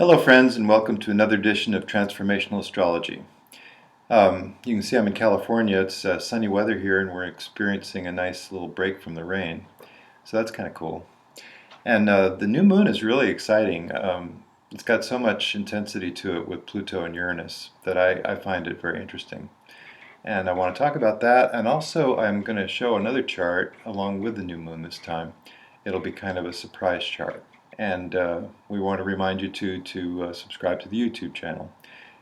Hello friends, and welcome to another edition of Transformational Astrology. You can see I'm in California. It's sunny weather here and we're experiencing a nice little break from the rain. So that's kind of cool. And the new moon is really exciting. It's got so much intensity to it with Pluto and Uranus that I find it very interesting. And I want to talk about that, and also I'm going to show another chart along with the new moon this time. It'll be kind of a surprise chart. And we want to remind you to subscribe to the YouTube channel.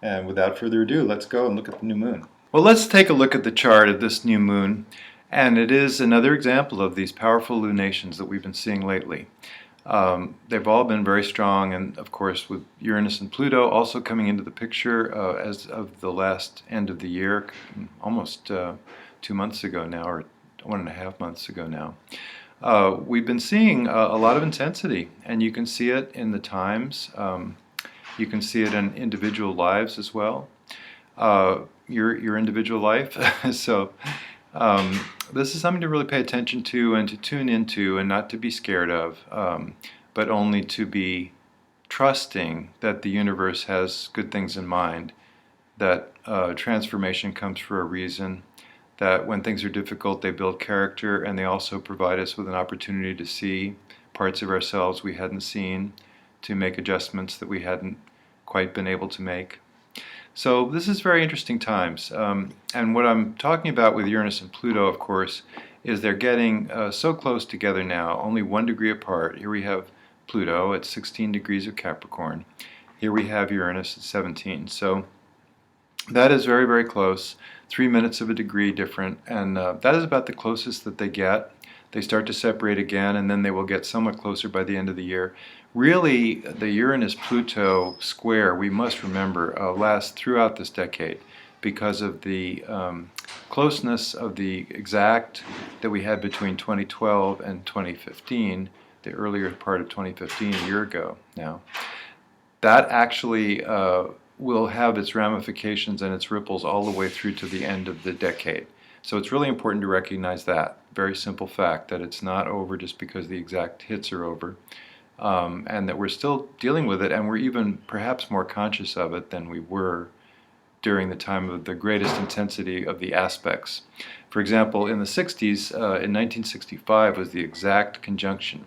And without further ado, let's go and look at the new moon. Well, let's take a look at the chart of this new moon. And it is another example of these powerful lunations that we've been seeing lately. They've all been very strong, and of course with Uranus and Pluto also coming into the picture as of the last end of the year, almost 2 months ago now, or 1.5 months ago now. We've been seeing a lot of intensity, and you can see it in the times. You can see it in individual lives as well, your individual life. So this is something to really pay attention to and to tune into, and not to be scared of, but only to be trusting that the universe has good things in mind, that transformation comes for a reason, that when things are difficult they build character, and they also provide us with an opportunity to see parts of ourselves we hadn't seen, to make adjustments that we hadn't quite been able to make. So this is very interesting times, and what I'm talking about with Uranus and Pluto, of course, is they're getting so close together now, only 1 degree apart. Here we have Pluto at 16 degrees of Capricorn. Here we have Uranus at 17. So that is very, very close. 3 minutes of a degree different, and that is about the closest that they get. They start to separate again, and then they will get somewhat closer by the end of the year. Really, the Uranus-Pluto square, we must remember, lasts throughout this decade because of the closeness of the exact that we had between 2012 and 2015, the earlier part of 2015, a year ago now. That actually will have its ramifications and its ripples all the way through to the end of the decade. So it's really important to recognize that very simple fact, that it's not over just because the exact hits are over, and that we're still dealing with it, and we're even perhaps more conscious of it than we were during the time of the greatest intensity of the aspects. For example, in the 60s, in 1965 was the exact conjunction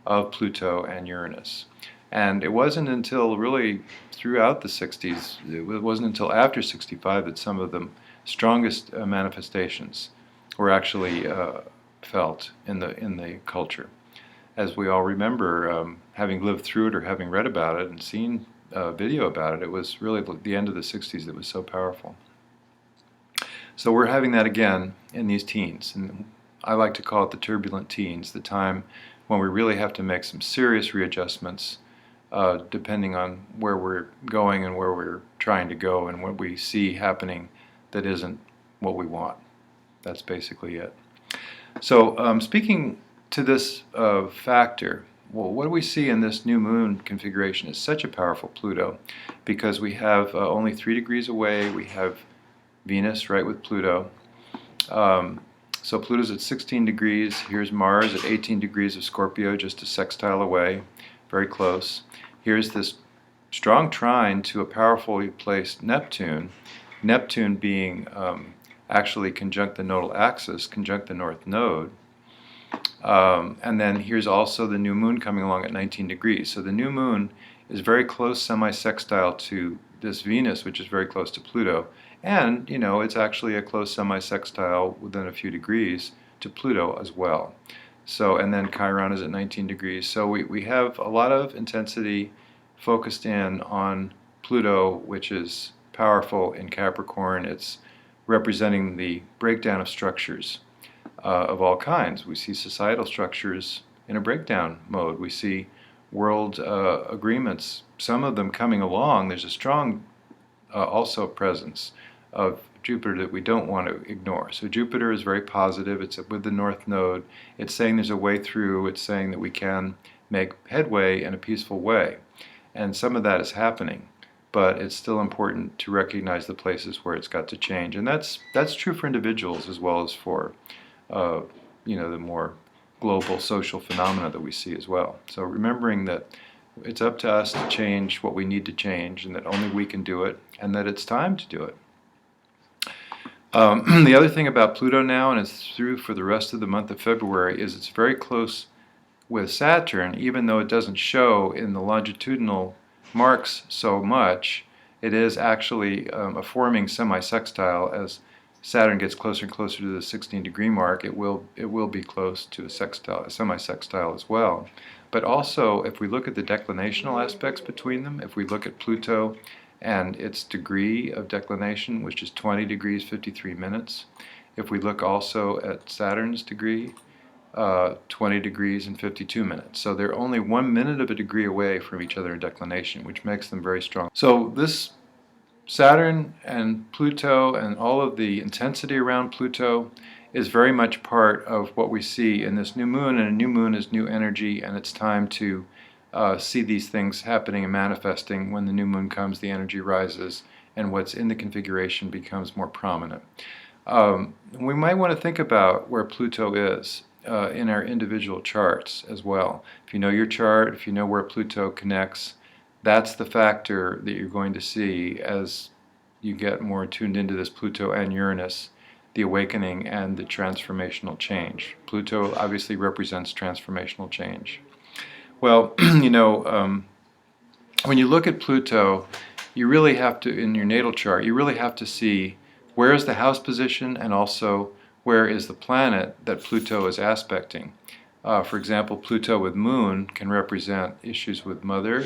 of Pluto and Uranus. And it wasn't until really throughout the 60s, it wasn't until after 65 that some of the strongest manifestations were actually felt in the culture. As we all remember, having lived through it or having read about it and seen video about it, it was really the end of the 60s that was so powerful. So we're having that again in these teens, and I like to call it the turbulent teens, the time when we really have to make some serious readjustments depending on where we're going and where we're trying to go and what we see happening that isn't what we want. That's basically it. So speaking to this factor, well, what do we see in this new moon configuration is such a powerful Pluto, because we have only 3 degrees away, we have Venus right with Pluto. So Pluto's at 16 degrees, here's Mars at 18 degrees of Scorpio, just a sextile away, very close. Here's this strong trine to a powerfully placed Neptune, Neptune being actually conjunct the nodal axis, conjunct the north node. And then here's also the new moon coming along at 19 degrees. So the new moon is very close semi-sextile to this Venus, which is very close to Pluto. And, you know, it's actually a close semi-sextile within a few degrees to Pluto as well. So, and then Chiron is at 19 degrees. So we have a lot of intensity focused in on Pluto, which is powerful in Capricorn. It's representing the breakdown of structures of all kinds. We see societal structures in a breakdown mode. We see world agreements, some of them coming along. There's a strong also presence of Jupiter that we don't want to ignore. So Jupiter is very positive. It's with the north node. It's saying there's a way through. It's saying that we can make headway in a peaceful way. And some of that is happening, but it's still important to recognize the places where it's got to change. And that's true for individuals as well as for you know, the more global social phenomena that we see as well. So remembering that It's up to us to change what we need to change, and that only we can do it, and that it's time to do it. The other thing about Pluto now, and it's through for the rest of the month of February, is it's very close with Saturn, even though it doesn't show in the longitudinal marks so much. It is actually a forming semi-sextile. As Saturn gets closer and closer to the 16-degree mark, it will be close to a sextile, a semi-sextile as well. But also, if we look at the declinational aspects between them, if we look at Pluto and its degree of declination, which is 20 degrees 53 minutes, if we look also at Saturn's degree, 20 degrees and 52 minutes. So they're only 1 minute of a degree away from each other in declination, which makes them very strong. So this Saturn and Pluto and all of the intensity around Pluto is very much part of what we see in this new moon, and a new moon is new energy, and it's time to see these things happening and manifesting. When the new moon comes, the energy rises, and what's in the configuration becomes more prominent. We might want to think about where Pluto is in our individual charts as well. If you know your chart, if you know where Pluto connects, that's the factor that you're going to see as you get more tuned into this Pluto and Uranus, the awakening and the transformational change. Pluto obviously represents transformational change. Well, when you look at Pluto, you really have to, in your natal chart, you really have to see where is the house position, and also where is the planet that Pluto is aspecting. For example, Pluto with Moon can represent issues with mother,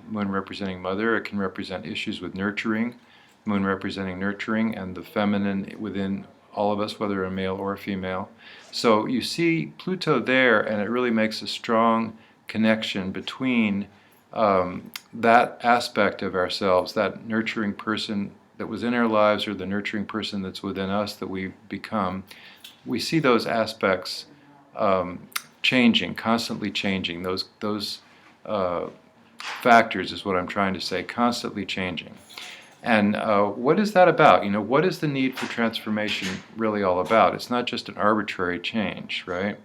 Moon representing mother. It can represent issues with nurturing, Moon representing nurturing, and the feminine within all of us, whether a male or a female. So you see Pluto there, and it really makes a strong connection between that aspect of ourselves, that nurturing person that was in our lives, or the nurturing person that's within us that we become. We see those aspects changing, constantly changing. Those factors is what I'm trying to say, constantly changing. And what is that about? What is the need for transformation really all about? It's not just an arbitrary change, right?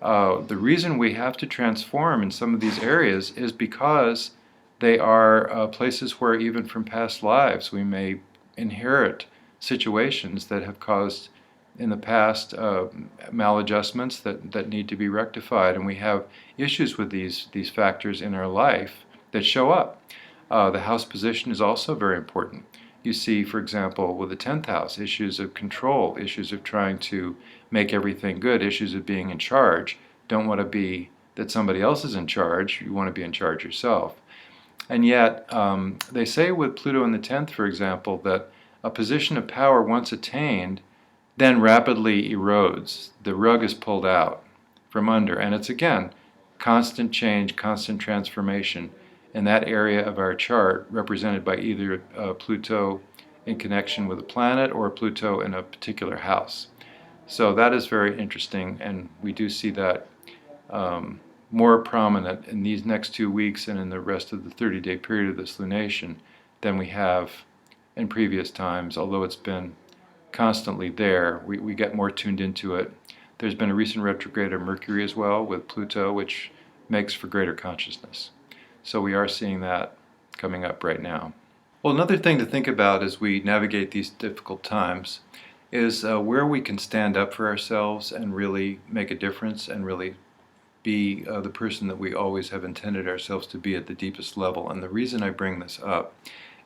The reason we have to transform in some of these areas is because they are places where even from past lives we may inherit situations that have caused in the past maladjustments that need to be rectified, and we have issues with these factors in our life that show up. The house position is also very important. You see, for example, with the 10th house, issues of control, issues of trying to make everything good, issues of being in charge. Don't want to be that somebody else is in charge, you want to be in charge yourself. And yet, they say with Pluto in the 10th, for example, that a position of power once attained then rapidly erodes. The rug is pulled out from under, and it's again constant change, constant transformation in that area of our chart, represented by either Pluto in connection with a planet or Pluto in a particular house. So that is very interesting, and we do see that more prominent in these next 2 weeks and in the rest of the 30-day period of this lunation than we have in previous times, although it's been constantly there. We get more tuned into it. There's been a recent retrograde of Mercury as well with Pluto, which makes for greater consciousness. So we are seeing that coming up right now. Well, another thing to think about as we navigate these difficult times is where we can stand up for ourselves and really make a difference and really be the person that we always have intended ourselves to be at the deepest level. And the reason I bring this up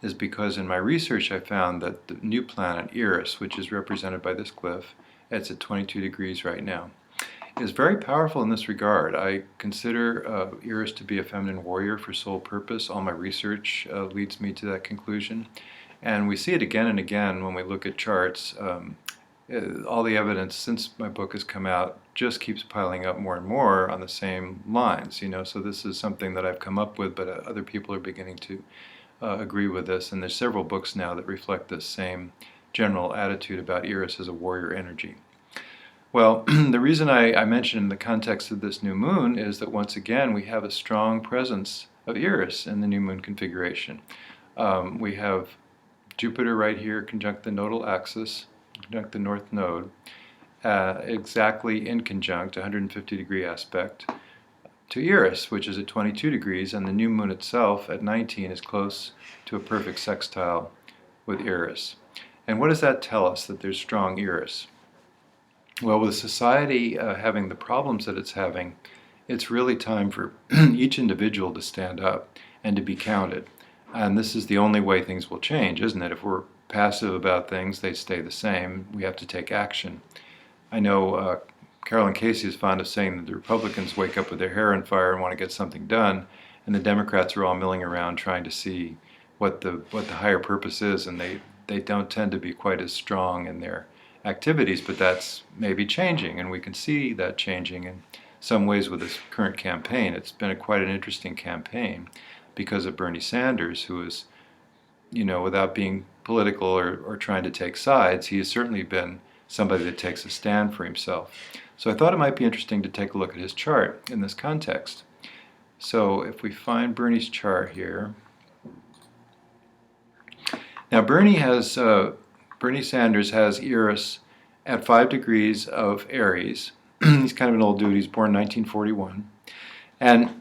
is because in my research I found that the new planet Eris, which is represented by this glyph, it's at 22 degrees right now, is very powerful in this regard. I consider Eris to be a feminine warrior for soul purpose. All my research leads me to that conclusion. And we see it again and again when we look at charts. All the evidence since my book has come out just keeps piling up more and more on the same lines. So this is something that I've come up with, but other people are beginning to agree with this, and there's several books now that reflect this same general attitude about Eris as a warrior energy. Well, the reason I mention in the context of this new moon is that once again we have a strong presence of Eris in the new moon configuration. We have Jupiter right here conjunct the nodal axis, conjunct the north node, exactly in conjunct, 150 degree aspect. to Eris, which is at 22 degrees, and the new moon itself at 19 is close to a perfect sextile with Eris. And what does that tell us, that there's strong Eris? Well, with society having the problems that it's having, it's really time for each individual to stand up and to be counted. And this is the only way things will change, isn't it? If we're passive about things, they stay the same. We have to take action. I know Carolyn Casey is fond of saying that the Republicans wake up with their hair on fire and want to get something done, and the Democrats are all milling around trying to see what the higher purpose is, and they don't tend to be quite as strong in their activities, but that's maybe changing, and we can see that changing in some ways with this current campaign. It's been quite an interesting campaign because of Bernie Sanders, who is, without being political or trying to take sides, he has certainly been somebody that takes a stand for himself. So I thought it might be interesting to take a look at his chart in this context. So if we find Bernie's chart here, now Bernie Sanders has Eris at 5 degrees of Aries. He's kind of an old dude. He's born in 1941. And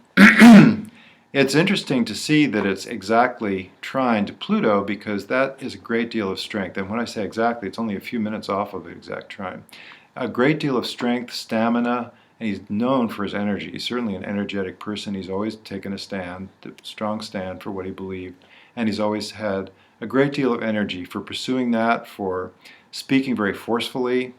it's interesting to see that it's exactly trine to Pluto, because that is a great deal of strength. And when I say exactly, it's only a few minutes off of an exact trine. A great deal of strength, stamina, and he's known for his energy. He's certainly an energetic person. He's always taken a stand, a strong stand for what he believed. And he's always had a great deal of energy for pursuing that, for speaking very forcefully.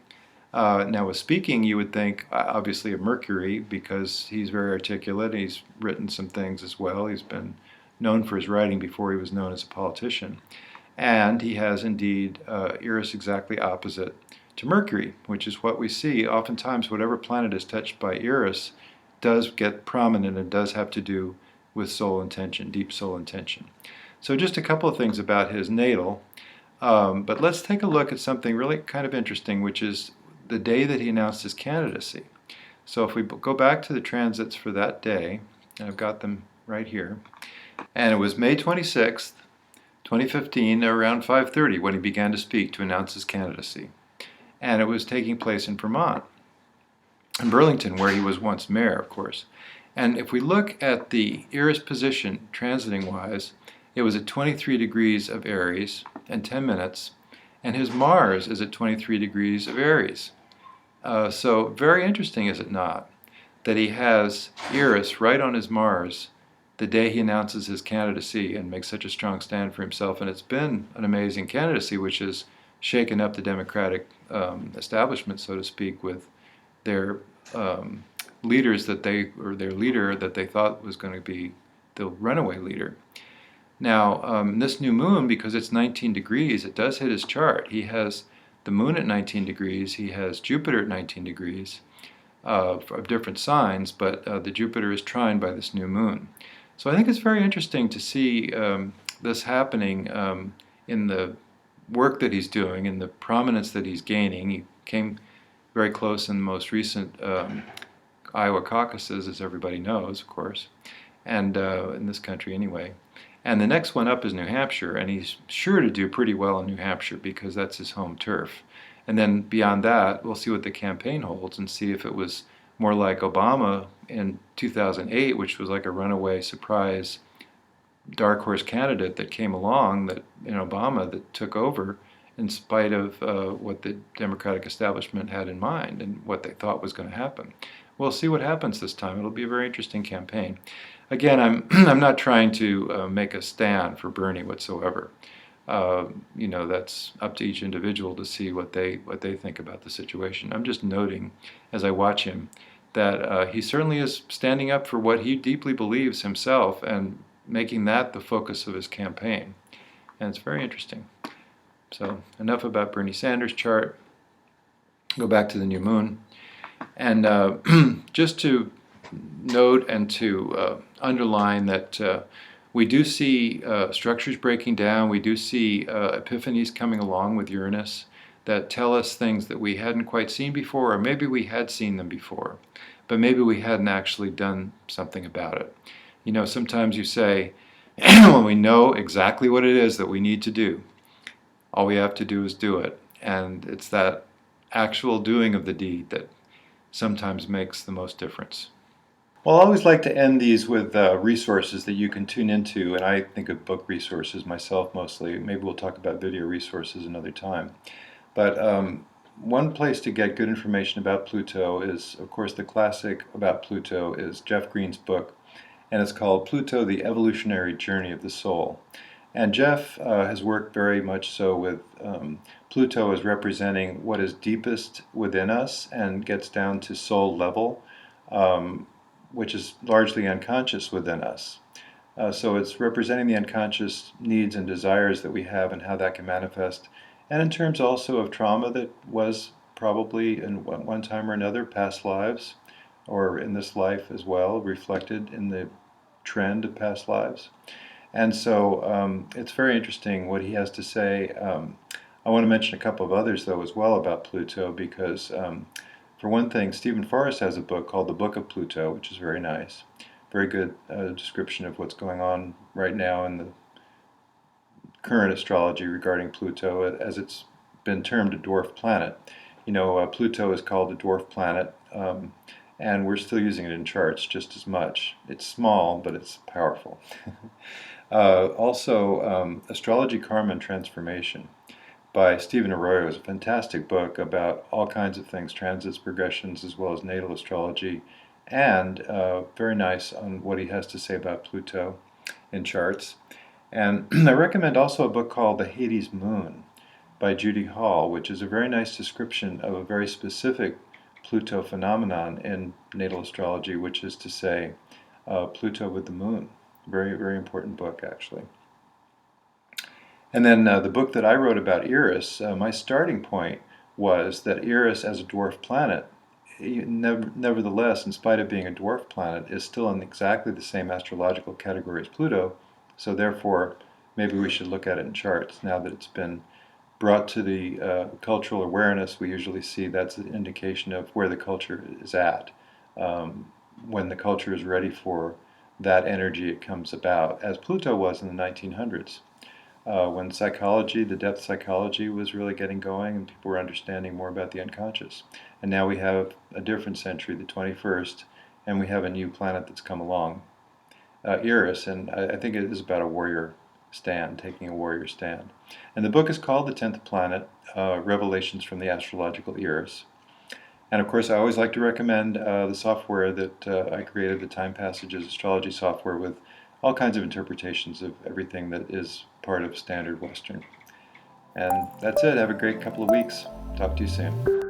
Now with speaking, you would think obviously of Mercury, because he's very articulate. He's written some things as well. He's been known for his writing before he was known as a politician. And he has indeed Eris exactly opposite to Mercury, which is what we see. Oftentimes whatever planet is touched by Eris does get prominent and does have to do with soul intention, deep soul intention. So just a couple of things about his natal, but let's take a look at something really kind of interesting, which is the day that he announced his candidacy. So if we go back to the transits for that day, and I've got them right here, and it was May 26th, 2015, around 5:30 when he began to speak to announce his candidacy. And it was taking place in Vermont, in Burlington, where he was once mayor, of course. And if we look at the Eris position, transiting-wise, it was at 23 degrees of Aries and 10 minutes, and his Mars is at 23 degrees of Aries. So very interesting, is it not, that he has Eris right on his Mars the day he announces his candidacy and makes such a strong stand for himself. And it's been an amazing candidacy, which has shaken up the Democratic establishment, so to speak, with their leaders that their leader that they thought was going to be the runaway leader. Now, this new moon, because it's 19 degrees, it does hit his chart. He has the moon at 19 degrees, he has Jupiter at 19 degrees of different signs, but the Jupiter is trined by this new moon. So I think it's very interesting to see this happening in the work that he's doing and the prominence that he's gaining. He came very close in the most recent Iowa caucuses, as everybody knows, of course, and in this country anyway. And the next one up is New Hampshire, and he's sure to do pretty well in New Hampshire because that's his home turf. And then beyond that, we'll see what the campaign holds and see if it was more like Obama in 2008, which was like a runaway surprise dark horse candidate that came along, that in Obama, that took over in spite of what the Democratic establishment had in mind and what they thought was going to happen. We'll see what happens this time. It'll be a very interesting campaign. Again, I'm not trying to make a stand for Bernie whatsoever. That's up to each individual to see what they think about the situation. I'm just noting, as I watch him, that he certainly is standing up for what he deeply believes himself and making that the focus of his campaign. And it's very interesting. So enough about Bernie Sanders' chart. Go back to the new moon. And just to note and to underline that we do see structures breaking down. We do see epiphanies coming along with Uranus that tell us things that we hadn't quite seen before, or maybe we had seen them before, but maybe we hadn't actually done something about it. Sometimes you say, when we know exactly what it is that we need to do, all we have to do is do it. And it's that actual doing of the deed that sometimes makes the most difference. Well, I always like to end these with resources that you can tune into, and I think of book resources myself mostly. Maybe we'll talk about video resources another time. But one place to get good information about Pluto is, of course, the classic about Pluto is Jeff Green's book, and it's called Pluto, the Evolutionary Journey of the Soul. And Jeff has worked very much so with Pluto as representing what is deepest within us and gets down to soul level, which is largely unconscious within us. So it's representing the unconscious needs and desires that we have and how that can manifest. And in terms also of trauma that was probably in one time or another past lives, or in this life as well, reflected in the trend of past lives. And so it's very interesting what he has to say. I want to mention a couple of others, though, as well about Pluto, because for one thing, Stephen Forrest has a book called The Book of Pluto, which is very nice. Very good description of what's going on right now in the current astrology regarding Pluto, as it's been termed a dwarf planet. You know, Pluto is called a dwarf planet, and we're still using it in charts just as much. It's small, but it's powerful. Also, Astrology, Karma, and Transformation by Stephen Arroyo is a fantastic book about all kinds of things, transits, progressions, as well as natal astrology, and very nice on what he has to say about Pluto in charts. And I recommend also a book called The Hades Moon by Judy Hall, which is a very nice description of a very specific Pluto phenomenon in natal astrology, which is to say Pluto with the moon. Very, very important book, actually. And then the book that I wrote about Eris, my starting point was that Eris as a dwarf planet, nevertheless, in spite of being a dwarf planet, is still in exactly the same astrological category as Pluto. So therefore, maybe we should look at it in charts now that it's been brought to the cultural awareness. We usually see that's an indication of where the culture is at. When the culture is ready for that energy, it comes about, as Pluto was in the 1900s. When psychology, the depth psychology, was really getting going and people were understanding more about the unconscious. And now we have a different century, the 21st, and we have a new planet that's come along, Eris, and I think it is about a warrior stand, taking a warrior stand. And the book is called The 10th Planet, Revelations from the Astrological Eris. And of course, I always like to recommend the software that I created, the Time Passages astrology software, with all kinds of interpretations of everything that is part of standard Western. And that's it. Have a great couple of weeks. Talk to you soon.